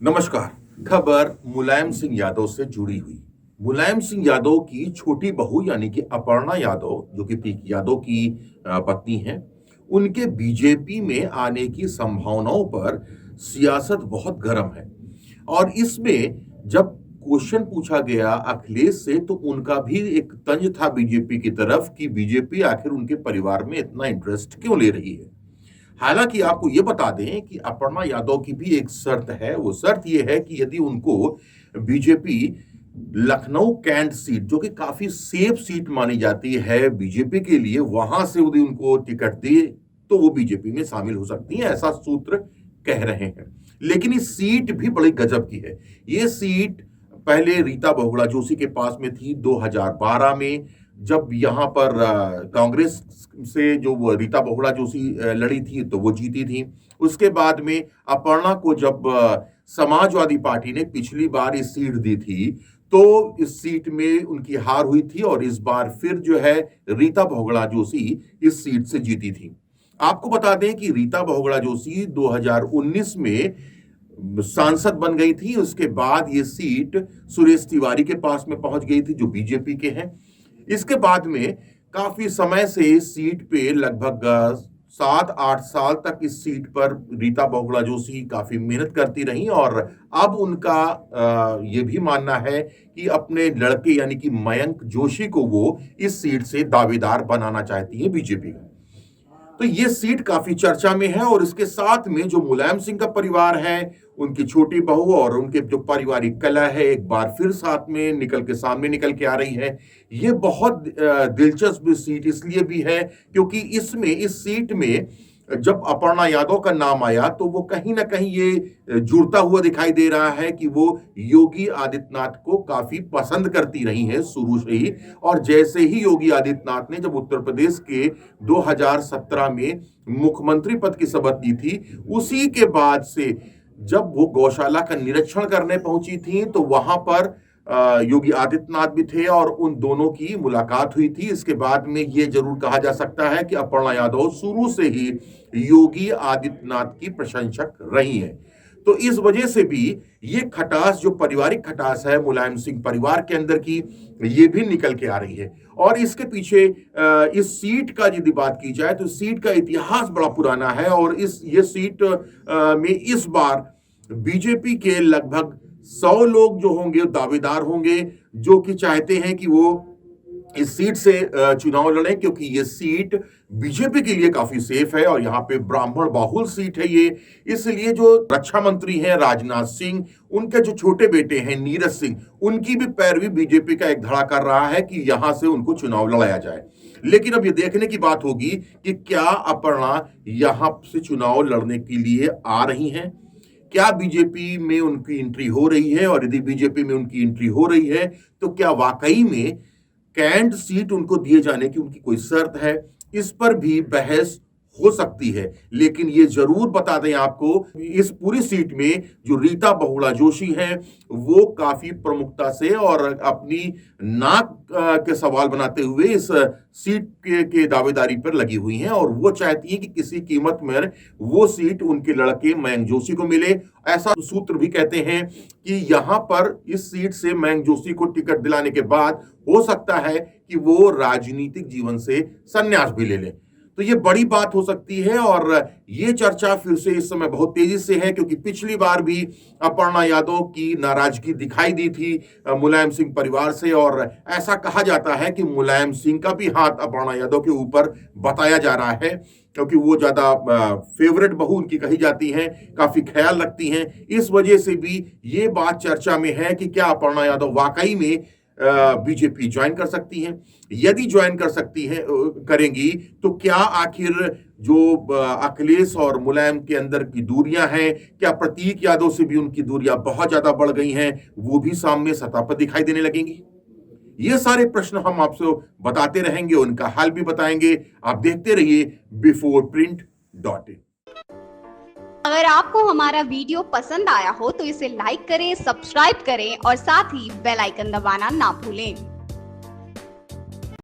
नमस्कार। खबर मुलायम सिंह यादव से जुड़ी हुई। मुलायम सिंह यादव की छोटी बहू यानी कि अपर्णा यादव, जो कि पीक यादव की पत्नी हैं, उनके बीजेपी में आने की संभावनाओं पर सियासत बहुत गर्म है। और इसमें जब क्वेश्चन पूछा गया अखिलेश से, तो उनका भी एक तंज था बीजेपी की तरफ कि बीजेपी आखिर उनके परिवार में इतना इंटरेस्ट क्यों ले रही है। हालांकि आपको ये बता दें कि अपर्णा यादव की भी एक शर्त है। वो शर्त ये है कि यदि उनको बीजेपी लखनऊ कैंट सीट, जो कि काफी सेफ सीट मानी जाती है बीजेपी के लिए, वहां से यदि उनको टिकट दे तो वो बीजेपी में शामिल हो सकती है, ऐसा सूत्र कह रहे हैं। लेकिन इस सीट भी बड़ी गजब की है। ये सीट पहले रीता बहुगुणा जोशी के पास में थी 2012 में, जब यहाँ पर कांग्रेस से जो वो रीता बहुगुणा जोशी लड़ी थी तो वो जीती थी। उसके बाद में अपर्णा को जब समाजवादी पार्टी ने पिछली बार इस सीट दी थी तो इस सीट में उनकी हार हुई थी, और इस बार फिर जो है रीता बहुगुणा जोशी इस सीट से जीती थी। आपको बता दें कि रीता बहुगुणा जोशी 2019 में सांसद बन गई थी। उसके बाद ये सीट सुरेश तिवारी के पास में पहुंच गई थी, जो बीजेपी के हैं। इसके बाद में काफी समय से इस सीट पे लगभग 7-8 साल तक इस सीट पर रीता बहुगुणा जोशी काफी मेहनत करती रही, और अब उनका ये भी मानना है कि अपने लड़के यानी कि मयंक जोशी को वो इस सीट से दावेदार बनाना चाहती है बीजेपी का। तो ये सीट काफी चर्चा में है, और इसके साथ में जो मुलायम सिंह का परिवार है, उनकी छोटी बहू और उनके जो पारिवारिक कलह है, एक बार फिर साथ में सामने निकल के आ रही है। ये बहुत दिलचस्प सीट इसलिए भी है क्योंकि इस सीट में जब अपर्णा यादव का नाम आया तो वो कहीं ना कहीं ये जुड़ता हुआ दिखाई दे रहा है कि वो योगी आदित्यनाथ को काफी पसंद करती रही है शुरू से ही। और जैसे ही योगी आदित्यनाथ ने जब उत्तर प्रदेश के 2017 में मुख्यमंत्री पद की शपथ ली थी, उसी के बाद से जब वो गौशाला का निरीक्षण करने पहुंची थी तो वहां पर योगी आदित्यनाथ भी थे और उन दोनों की मुलाकात हुई थी। इसके बाद में ये जरूर कहा जा सकता है कि अपर्णा यादव शुरू से ही योगी आदित्यनाथ की प्रशंसक रही हैं। तो इस वजह से भी ये खटास, जो पारिवारिक खटास है मुलायम सिंह परिवार के अंदर की, ये भी निकल के आ रही है। और इसके पीछे इस सीट का यदि बात की जाए तो सीट का इतिहास बड़ा पुराना है, और ये सीट में इस बार बीजेपी के लगभग 100 लोग जो होंगे दावेदार होंगे, जो कि चाहते हैं कि वो इस सीट से चुनाव लड़े, क्योंकि ये सीट बीजेपी के लिए काफी सेफ है और यहाँ पे ब्राह्मण बाहुल सीट है ये। इसलिए जो रक्षा मंत्री हैं राजनाथ सिंह, उनके जो छोटे बेटे हैं नीरज सिंह, उनकी भी पैरवी बीजेपी का एक धड़ा कर रहा है कि यहां से उनको चुनाव लड़ाया जाए। लेकिन अब ये देखने की बात होगी कि क्या अपर्णा यहां से चुनाव लड़ने के लिए आ रही हैं, क्या बीजेपी में उनकी एंट्री हो रही है, और यदि बीजेपी में उनकी एंट्री हो रही है तो क्या वाकई में कैंट सीट उनको दिए जाने की उनकी कोई शर्त है। इस पर भी बहस हो सकती है। लेकिन ये जरूर बता दें आपको, इस पूरी सीट में जो रीता बहुगुणा जोशी हैं वो काफी प्रमुखता से और अपनी नाक के सवाल बनाते हुए इस सीट के दावेदारी पर लगी हुई हैं, और वो चाहती हैं कि किसी कीमत में वो सीट उनके लड़के मयंक जोशी को मिले। ऐसा सूत्र भी कहते हैं कि यहां पर इस सीट से मयंक जोशी को टिकट दिलाने के बाद हो सकता है कि वो राजनीतिक जीवन से संन्यास भी ले लें। तो ये बड़ी बात हो सकती है, और ये चर्चा फिर से इस समय बहुत तेजी से है, क्योंकि पिछली बार भी अपर्णा यादव की नाराजगी दिखाई दी थी मुलायम सिंह परिवार से, और ऐसा कहा जाता है कि मुलायम सिंह का भी हाथ अपर्णा यादव के ऊपर बताया जा रहा है, क्योंकि वो ज्यादा फेवरेट बहू उनकी कही जाती हैं, काफी ख्याल रखती हैं। इस वजह से भी ये बात चर्चा में है कि क्या अपर्णा यादव वाकई में बीजेपी ज्वाइन कर सकती हैं। यदि ज्वाइन कर सकती हैं करेंगी तो क्या आखिर जो अखिलेश और मुलायम के अंदर की दूरियां हैं, क्या प्रतीक यादव से भी उनकी दूरियां बहुत ज्यादा बढ़ गई हैं, वो भी सामने सतह पर दिखाई देने लगेंगी। ये सारे प्रश्न हम आपसे बताते रहेंगे, उनका हल भी बताएंगे। आप देखते रहिए beforeprint.in। अगर आपको हमारा वीडियो पसंद आया हो तो इसे लाइक करें, सब्सक्राइब करें और साथ ही बेल आइकन दबाना ना भूलें।